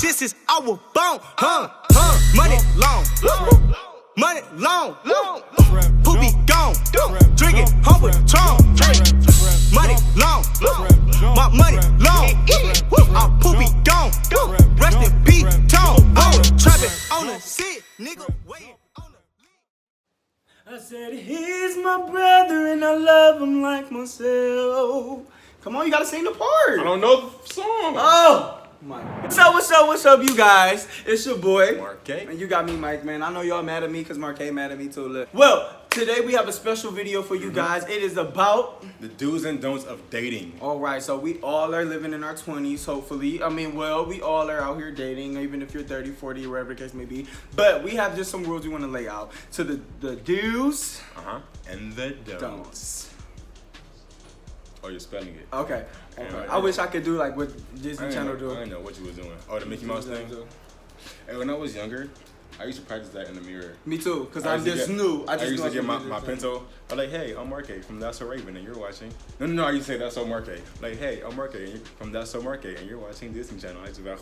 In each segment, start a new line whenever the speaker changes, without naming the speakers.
since I was born, money long, money long, poopy gone, drinking home with Tron, money long, my money long, I'm poopy gone, rest in peace, Tone, trapping on the shit, nigga, waiting on the. I said, he's my brother and I love him like myself. Come on, you gotta sing the part.
I don't know the song.
Oh! What's up, you guys? It's your boy,
Marc'A.
And you got me, Mike, man. I know y'all mad at me because Marc'A mad at me too. Look. Well, today we have a special video for you guys. It is about
the do's and don'ts of dating.
Alright, so we all are living in our 20s, hopefully. I mean, well, we all are out here dating, even if you're 30, 40, wherever the case may be. But we have just some rules we want to lay out. To the do's
and the
don'ts.
Oh, you're spelling it.
Okay. I wish I could do like what Disney Channel do.
I didn't know what you was doing. Oh, the Mickey Mouse thing? Hey, when I was younger, I used to practice that in the mirror.
Me too, because I just knew.
I used to get my pencil. I'm like, hey, I'm Marc'A from That's So Raven and you're watching. No, I used to say That's So Marc'A. Like, hey, I'm Marc'A from That's So Marc'A and you're watching Disney Channel. I used to be like,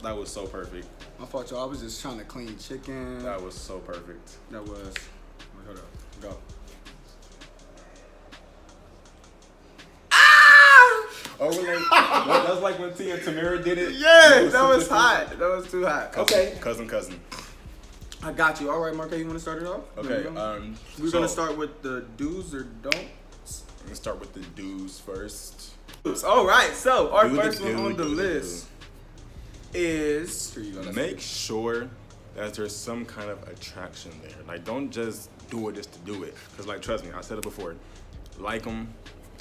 that was so perfect.
My fault, y'all. I was just trying to clean chicken.
That was so perfect.
That was. Wait, hold up. Go.
Oh, like, that's like when Tia and Tamara did it.
Yeah, that was hot. That was too hot.
Cousin.
I got you. All right, Marc'A, you want to start it off?
Okay.
We're gonna start with the do's or don'ts.
Let's start with the do's first.
All right. So our first one on the list is
make sure that there's some kind of attraction there. Like, don't just do it just to do it. Cause like, trust me, I said it before. Like them.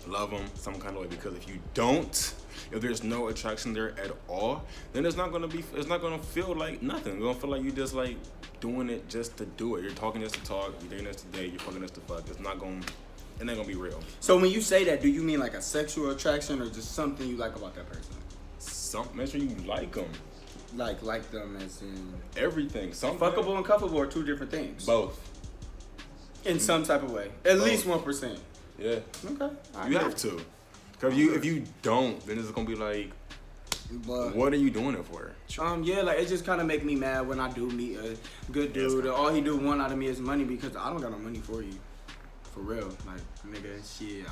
Love them some kind of way, because if you don't, if there's no attraction there at all, then it's not gonna feel like nothing. It's gonna feel like you just like doing it just to do it. You're talking just to talk, you're dating just to date, you're fucking just to fuck. It ain't gonna be real.
So when you say that, do you mean like a sexual attraction or just something you like about that person?
Make sure you like them.
Like them as in
everything.
Fuckable and cuffable are two different things.
Both.
In some type of way. At least 1%.
Yeah.
Okay.
You have to. Because if you don't, then it's going to be like, what are you doing it for?
Yeah, like it just kind of make me mad when I do meet a good dude. All he do want out of me is money, because I don't got no money for you. For real. Like, nigga, shit.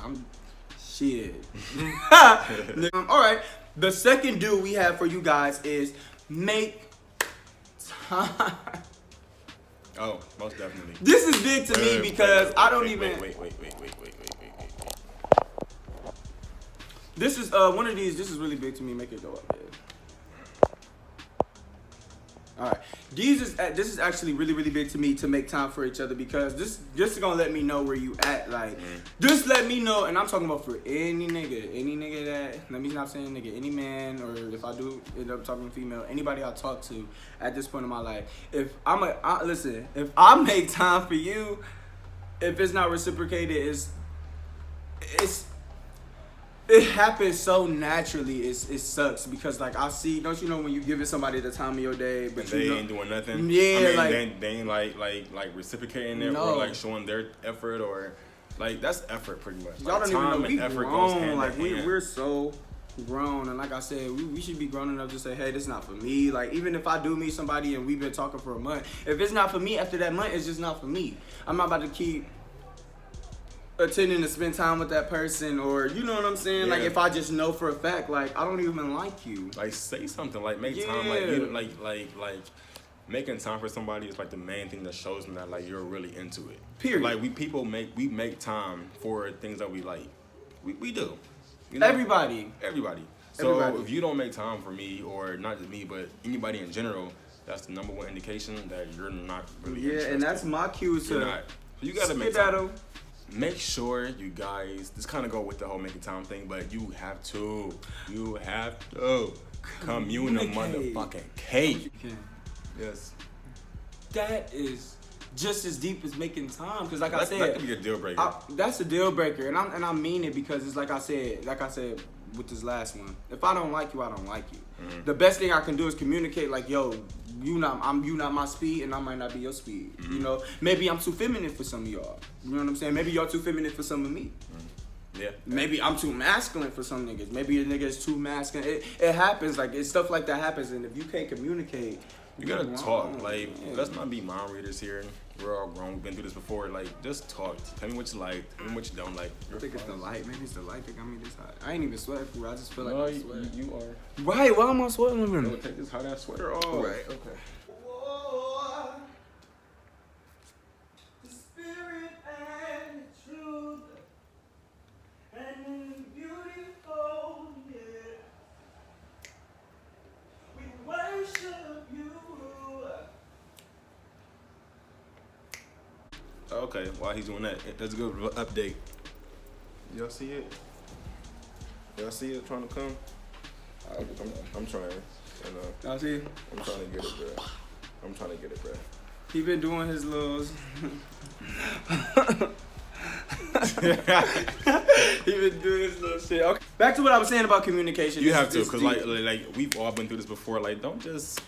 All right. The second do we have for you guys is make time.
Oh, most definitely.
This is big to me because I don't even.
Wait.
This is one of these. This is really big to me. Make it go up there. All right. This is actually really, really big to me, to make time for each other, because this is gonna let me know where you at. Like, just let me know, and I'm talking about for any nigga that, let me stop saying nigga, any man, or if I do end up talking to female, anybody I talk to at this point in my life, if listen, if I make time for you, if it's not reciprocated, it happens so naturally. It sucks, because like I see, don't you know when you giving somebody the time of your day, but
they ain't doing nothing.
Yeah,
I mean,
like
they ain't like reciprocating it, or like showing their effort, or like that's effort pretty much.
Y'all
like,
don't even know we grown. Like we're so grown, and like I said, we should be grown enough to say, hey, this is not for me. Like, even if I do meet somebody and we've been talking for a month, if it's not for me after that month, it's just not for me. I'm not about to keep attending to spend time with that person, or you know what I'm saying? Yeah. Like, if I just know for a fact, like, I don't even like you.
Like, say something. Like, make time. Like making time for somebody is like the main thing that shows them that like you're really into it.
Period.
Like, we make time for things that we like. We do. You know?
Everybody.
So if you don't make time for me, or not just me, but anybody in general, that's the number one indication that you're not really interested.
And that's my cue to.
So you gotta make time. Make sure you guys, this kind of go with the whole making time thing, but you have to communicate motherfucking cake. Yes.
That is just as deep as making time, because like I said,
that could be a deal breaker.
That's a deal breaker, and I mean it, because it's like I said with this last one. If I don't like you, I don't like you. Mm-hmm. The best thing I can do is communicate, like, yo, you not my speed, and I might not be your speed. Mm-hmm. You know, maybe I'm too feminine for some of y'all. You know what I'm saying? Maybe y'all too feminine for some of me. Mm-hmm.
Yeah.
Maybe I'm too masculine for some niggas. Maybe a nigga is too masculine. It happens. Like, it's stuff like that happens. And if you can't communicate,
you gotta talk. Like, let's not be mind readers here. We're all grown. We've been through this before. Like, just talk. Tell me what you like. Tell me what you don't like.
I think it's the light. Maybe it's the light that got me this hot. I ain't even sweating for it. I just feel like
No,
I'm sweating.
you are.
Right, why am I sweating over
Yo,
here?
take this hot ass sweater off.
Right, okay.
Okay, while he's doing that, let's go to the update. Y'all see it? Y'all see it trying to come? I'm trying. And,
Y'all see?
I'm trying to get it, bro. I'm trying to get it, bro.
He been doing his little. He been doing his little shit. Okay. Back to what I was saying about communication.
You have to, cause like we've all been through this before. Like, don't just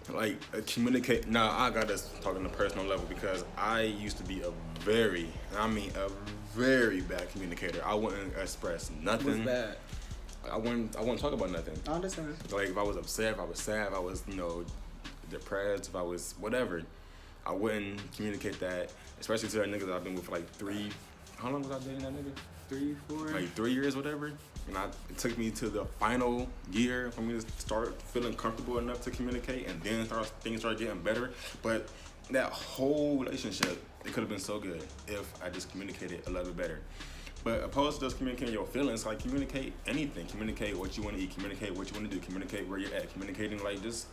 like communicate. Nah, I got this talking on a personal level because I used to be a very bad communicator. I wouldn't express nothing.
What's bad?
I wouldn't talk about nothing.
I understand.
Like, if I was upset, if I was sad, if I was, depressed, if I was whatever, I wouldn't communicate that, especially to that nigga that I've been with for like how long was I dating that nigga?
3, 4?
Like 3 years, whatever. And it took me to the final year for me to start feeling comfortable enough to communicate, and then things started getting better. But that whole relationship, it could have been so good if I just communicated a little bit better. But opposed to just communicating your feelings, like, communicate anything. Communicate what you want to eat. Communicate what you want to do. Communicate where you're at. Communicating, like, just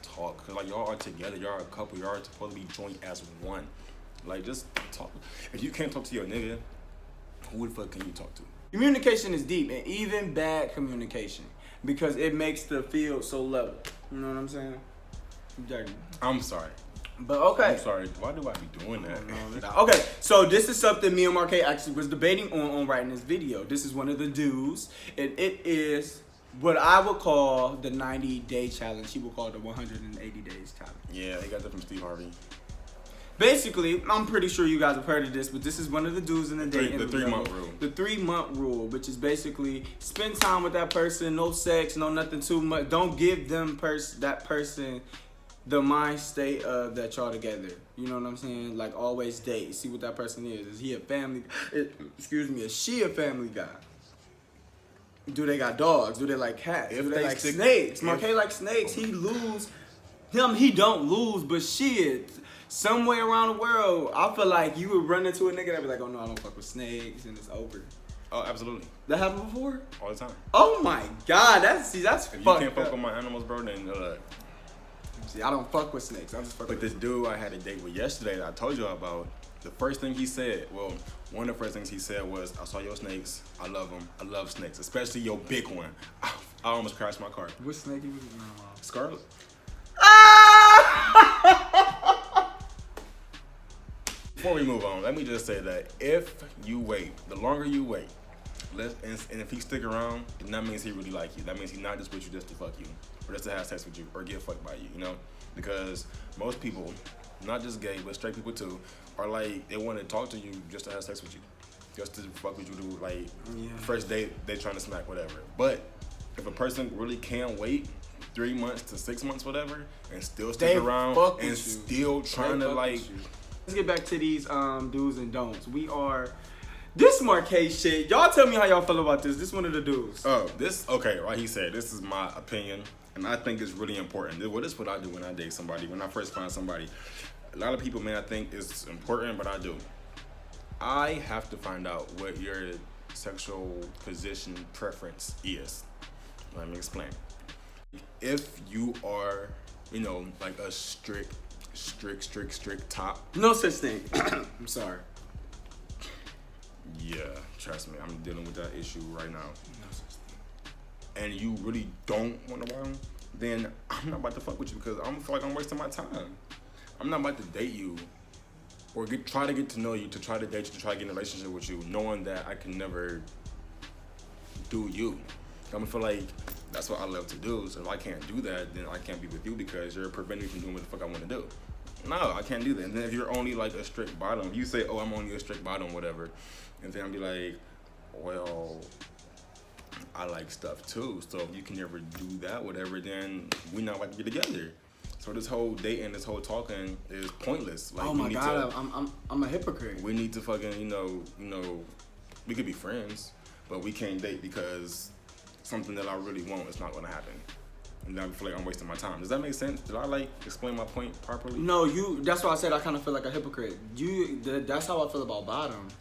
talk. Because, like, y'all are together. Y'all are a couple. Y'all are supposed to be joined as one. Like, just talk. If you can't talk to your nigga, who the fuck can you talk to?
Communication is deep, and even bad communication, because it makes the field so level. You know what I'm saying?
I'm sorry.
But okay.
I'm sorry. Why do I be doing that?
Okay, so this is something me and Marc'A actually was debating on writing this video. This is one of the do's, and it is what I would call the 90-day challenge. He would call it the 180 days challenge.
Yeah, they got that from Steve Harvey.
Basically, I'm pretty sure you guys have heard of this, but this is one of the do's in the day.
The 3-month rule.
The 3-month rule, which is basically spend time with that person, no sex, no nothing too much. Don't give them that person the mind state of that y'all together. You know what I'm saying? Like, always date. See what that person is. Is he a family? Is she a family guy? Do they got dogs? Do they like cats? Do they like snakes? Marc'A like snakes. He don't lose, but shit. Somewhere around the world, I feel like you would run into a nigga that be like, oh no, I don't fuck with snakes, and it's over.
Oh, absolutely.
That happened before?
All the time.
Oh my God, that's
if
fucked
you can't fuck
up.
with my animals, bro, then
See, I don't fuck with snakes. I just fuck
with this dude I had a date with yesterday that I told you about. The first thing he said, well, one of the first things he said was, I saw your snakes. I love them. I love snakes, especially your big one. I almost crashed my car.
What snake you was in?
Scarlet. Before we move on, let me just say that if you wait, the longer you wait, and if he stick around, then that means he really like you. That means he's not just with you just to fuck you, or just to have sex with you, or get fucked by you, you know? Because most people, not just gay, but straight people too, are like, they want to talk to you just to have sex with you. Just to fuck with you, to like, first date, they trying to smack, whatever. But if a person really can wait 3 months to 6 months, whatever, and still stick around, and still trying to like...
Let's get back to these do's and don'ts. This Marc'A shit, y'all tell me how y'all feel about this. This one of the do's.
Oh, okay, right, he said, this is my opinion, and I think it's really important. This is what I do when I date somebody, when I first find somebody. A lot of people may not think it's important, but I do. I have to find out what your sexual position preference is. Let me explain. If you are, like a strict top.
No such thing. I'm sorry.
Yeah, trust me, I'm dealing with that issue right now. No such thing. And you really don't want to run, then I'm not about to fuck with you because I feel like I'm wasting my time. I'm not about to date you or try to get to know you, to try to date you, to try to get in a relationship with you, knowing that I can never do you. I'm gonna feel like that's what I love to do. So if I can't do that, then I can't be with you because you're preventing me from doing what the fuck I want to do. No, I can't do that. And then if you're only like a strict bottom, you say, oh, I'm only a strict bottom, whatever. And then I'll be like, well, I like stuff too. So if you can never do that, whatever, then we not about to get together. So this whole dating, this whole talking is pointless. Like,
oh my God, I'm a hypocrite.
We need to fucking, you know, we could be friends, but we can't date because something that I really want is not gonna happen. And then I feel like I'm wasting my time. Does that make sense? Did I like explain my point properly?
No, that's why I said I kind of feel like a hypocrite. That's how I feel about bottoms.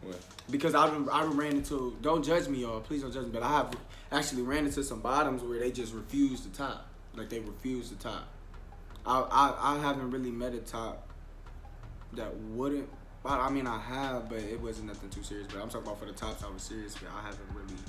What?
Because I ran into, don't judge me, y'all. Please don't judge me. But I have actually ran into some bottoms where they just refuse to top. Like, they refuse to top. I haven't really met a top that wouldn't. I mean, I have, but it wasn't nothing too serious. But I'm talking about for the tops I was serious, but I haven't really.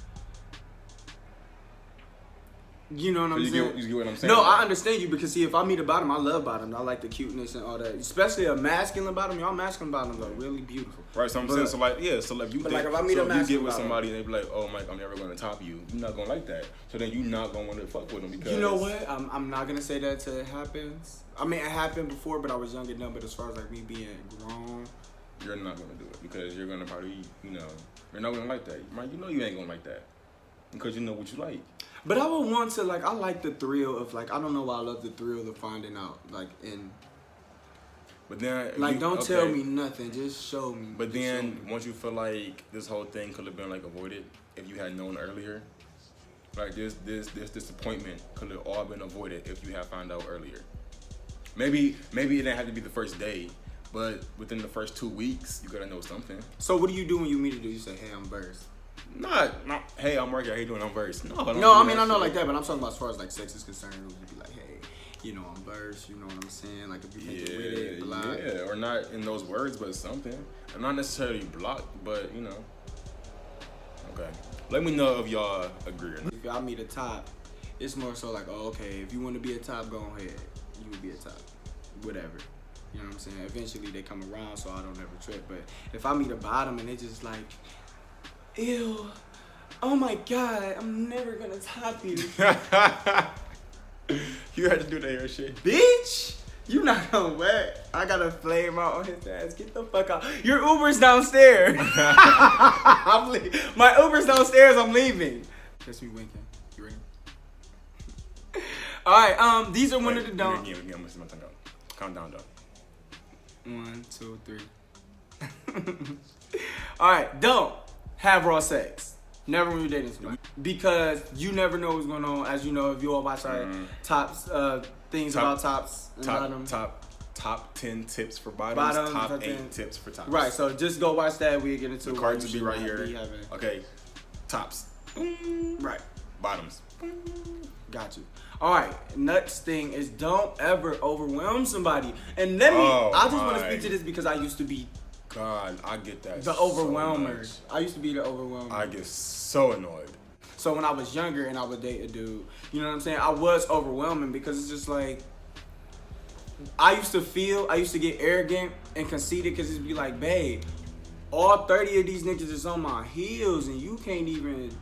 You know what I'm saying?
You get what I'm saying?
No, I understand you because, see, if I meet a bottom, I love bottom. I like the cuteness and all that. Especially a masculine bottom. Y'all masculine bottoms are really beautiful.
Right, so I'm saying, so like, yeah, so like you
but
think,
like if I meet
so
a
if you
masculine
get with
bottom,
somebody and they be like, oh, Mike, I'm never going to top you, you're not going to like that. So then you're not going to want to fuck with them because...
You know what? I'm not going to say that till it happens. I mean, it happened before, but I was young and dumb. But as far as like me being grown...
You're not going to do it because you're going to probably, you know, you're not going to like that. Mike, you know you ain't going to like that because you know what you like.
But I would want to, like, I like the thrill of, like, I don't know why I love the thrill of finding out, like, in...
But then...
Like, don't tell me nothing, just show me.
But then, once you feel like this whole thing could have been, like, avoided if you had known earlier, like, this disappointment could have all been avoided if you had found out earlier. Maybe it didn't have to be the first day, but within the first 2 weeks, you gotta know something.
So what do you do when you meet a dude? You say, hey, I'm Burst.
Not, hey, I'm Marc'A, how you doing? I'm Burst. No,
I mean, I know like that, but I'm talking about as far as like sex is concerned. You'd be like, hey, you know, I'm Burst. You know what I'm saying? Like, if you think you're with it, blah.
Yeah, or not in those words, but something. And not necessarily blocked, but you know. Okay. Let me know if y'all agree or not.
If y'all meet a top, it's more so like, oh, okay, if you want to be a top, go ahead. You would be a top. Whatever. You know what I'm saying? Eventually they come around, so I don't ever trip. But if I meet a bottom and they just like, ew, oh my God, I'm never gonna top you.
You had to do that here shit.
Bitch, you not gonna wet. I got a flame out on his ass. Get the fuck out. Your Uber's downstairs. My Uber's downstairs, I'm leaving. Guess we winking. You ready? Alright, these are one of the don't.
I'm gonna see my tongue out. Count down, though.
1, 2, 3. Alright, don't have raw sex. Never when you're dating somebody. Because you never know what's going on. As you know, if you all watch our tops, things about tops and bottoms.
Top 10 tips for bottoms, top 8 tips for tops.
Right, so just go watch that. We get into
the cards will be right here. Okay, tops.
Right.
Bottoms.
Got you. All right, next thing is don't ever overwhelm somebody. And let me, I just want to speak to this because I used to be
God, I get that.
The overwhelmer. So I used to be the overwhelmer.
I get so annoyed.
So when I was younger and I would date a dude, you know what I'm saying? I was overwhelming because it's just like, I used to get arrogant and conceited because it'd be like, babe, all 30 of these niggas is on my heels and you can't even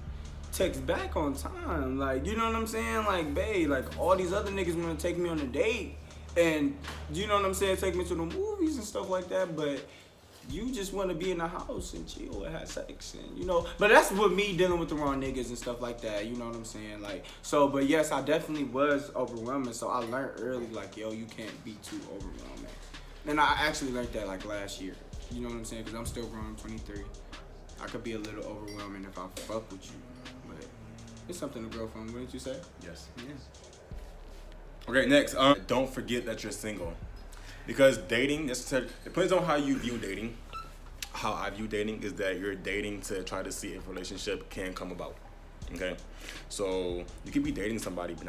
text back on time. Like, you know what I'm saying? Like, babe, like all these other niggas want to take me on a date and, you know what I'm saying, take me to the movies and stuff like that, but you just want to be in the house and chill and have sex and, you know. But that's with me dealing with the wrong niggas and stuff like that, you know what I'm saying? Like, so, but yes, I definitely was overwhelming, so I learned early, like, yo, you can't be too overwhelming. And I actually learned that, like, last year, you know what I'm saying? Because I'm still grown, I'm 23. I could be a little overwhelming if I fuck with you, but it's something to grow from, wouldn't you say?
Yes.
Yeah.
Okay, next, don't forget that you're single. Because dating, depends on how you view dating. How I view dating is that you're dating to try to see if a relationship can come about. Okay? So you could be dating somebody but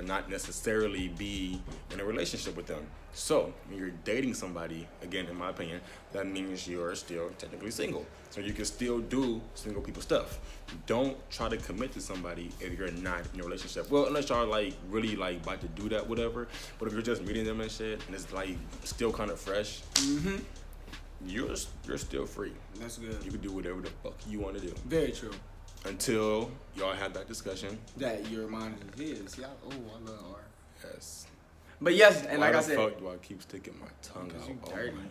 not necessarily be in a relationship with them. So when you're dating somebody, again, in my opinion, that means you're still technically single. So you can still do single people stuff. Don't try to commit to somebody if you're not in a relationship. Well, unless y'all like really like about to do that, whatever. But if you're just meeting them and shit, and it's like still kind of fresh, you're still free.
That's good.
You can do whatever the fuck you want to do.
Very true.
Until y'all have that discussion.
That your mind is his. Yeah. Oh, I love art.
Yes.
But yes, and like I said,
why the fuck do I keep sticking my tongue out?
you
Oh
dirty.
my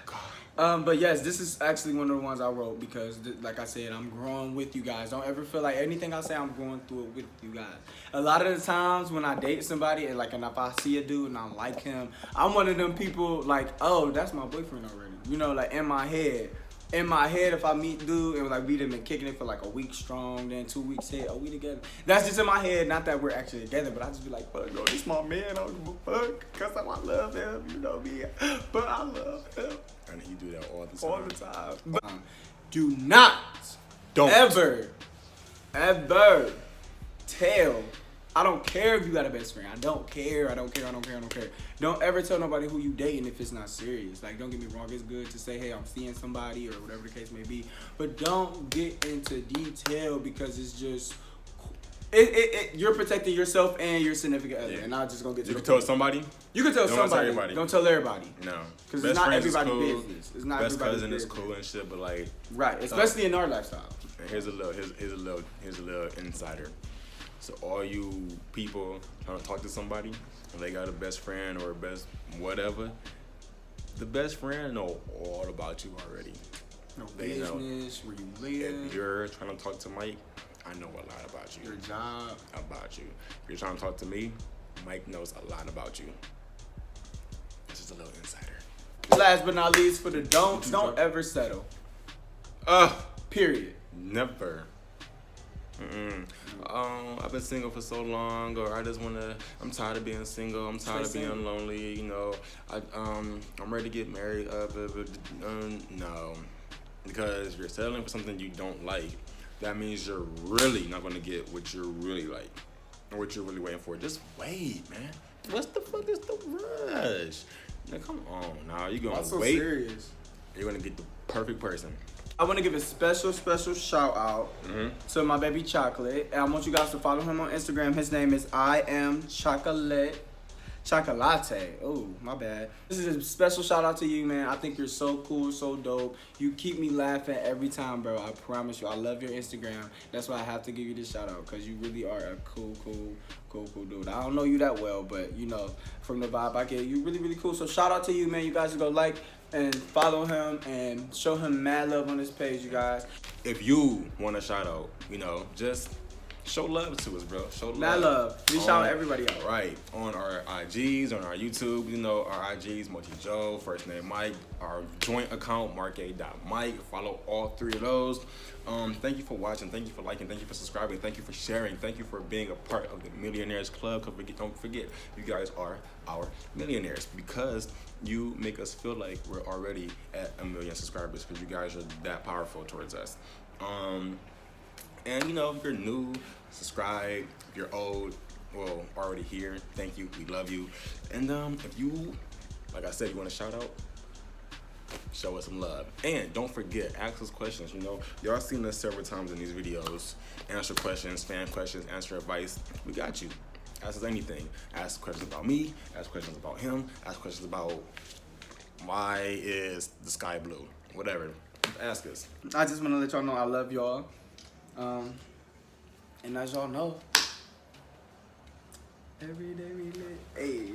God.
But yes, this is actually one of the ones I wrote because, like I said, I'm growing with you guys. Don't ever feel like anything I say, I'm going through it with you guys. A lot of the times when I date somebody, and if I see a dude and I like him, I'm one of them people like, oh, that's my boyfriend already. You know, like in my head, if I meet dude and like we done been kicking it for like a week strong, then 2 weeks in, we together. That's just in my head. Not that we're actually together, but I just be like, fuck, no, this my man. I don't give a fuck, cause I love him. You know me, but I love him.
And he do that all the time.
All the time. But, do not ever tell. I don't care if you got a best friend. I don't care. Don't ever tell nobody who you dating if it's not serious. Like, don't get me wrong. It's good to say, hey, I'm seeing somebody or whatever the case may be. But don't get into detail because it's just... you're protecting yourself and your significant other. Yeah. And I'm just going to get to
You can tell somebody?
You can tell
Don't
somebody.
Everybody.
Don't tell everybody.
No.
Because it's not everybody's
cool.
business. It's not
Best
everybody's
cousin
business.
is cool and shit, but like...
Right. Especially in our lifestyle.
And here's a little insider. So all you people trying to talk to somebody and they got a best friend or a best whatever, the best friend know all about you already.
No
they
business,
know.
where you live.
If you're trying to talk to Mike, I know a lot about you.
Your job.
About you. If you're trying to talk to me, Mike knows a lot about you. This is a little insider.
Last but not least, for the don't ever settle. Period.
Never. I've been single for so long, or I'm tired of being single, I'm tired of being lonely, you know, I'm ready to get married, no, because if you're settling for something you don't like, that means you're really not going to get what you really like, or what you're really waiting for. Just wait, man. What the fuck is the rush? Now, come on, now, you're going to wait,
serious.
You're going to get the perfect person.
I want to give a special shout out to my baby Chocolate. And I want you guys to follow him on Instagram. His name is I am Chocolate. Oh, my bad. This is a special shout out to you, man. I think you're so cool, so dope. You keep me laughing every time, bro. I promise you. I love your Instagram. That's why I have to give you this shout out, because you really are a cool dude. I don't know you that well, but you know, from the vibe I get, you really, really cool. So shout out to you, man. You guys go like and follow him and show him mad love on his page, you guys.
If you want a shout out, you know, just show love to us, bro. Show love.
Mad love. We shout everybody out.
Right. On our IGs, on our YouTube, you know, our IGs, Multi.Jove, Firstnamemikee, our joint account, marca.mike. Follow all three of those. Thank you for watching. Thank you for liking. Thank you for subscribing. Thank you for sharing. Thank you for being a part of the Millionaires Club. Don't forget, you guys are our millionaires because you make us feel like we're already at 1 million subscribers, because you guys are that powerful towards us. And you know, if you're new, subscribe. If you're old, well, already here, thank you. We love you. And if you, like I said, you want a shout out, show us some love. And don't forget, ask us questions. You know, y'all seen us several times in these videos. Answer questions, fan questions, answer advice. We got you. Ask us anything. Ask questions about me. Ask questions about him. Ask questions about why is the sky blue. Whatever. Ask us.
I just want to let y'all know I love y'all. And as y'all know, every day we live. Hey.